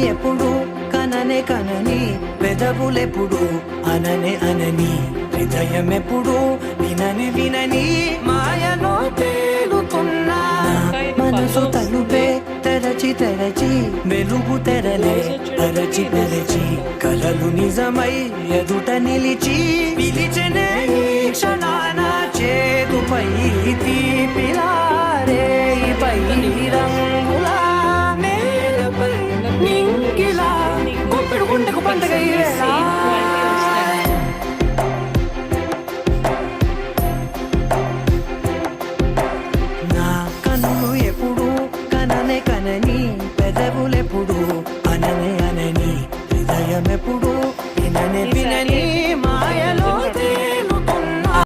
ఎప్పుడు కననే కనని పెదవులెప్పుడు అననే అనని హృదయం ఎప్పుడు వినని వినని మాయలో తేలుతున్నా మనసు తలుపే తెరచి తెరచి వెలుగు తెరలే పరచి పరచి కలలు నిజమై ఎదుట నిలిచి పిలిచనే ఈ క్షణాన చేతుపై తీపిలారే పై రంగులా నేలపై నింగిలా గుప్పెడు గుండెకు పండగ ఈ వేళ. నా కన్నులు ఎప్పుడు కననే కనని పెదవులెప్పుడు అననే అనని హృదయం ఎప్పుడు విననే వినని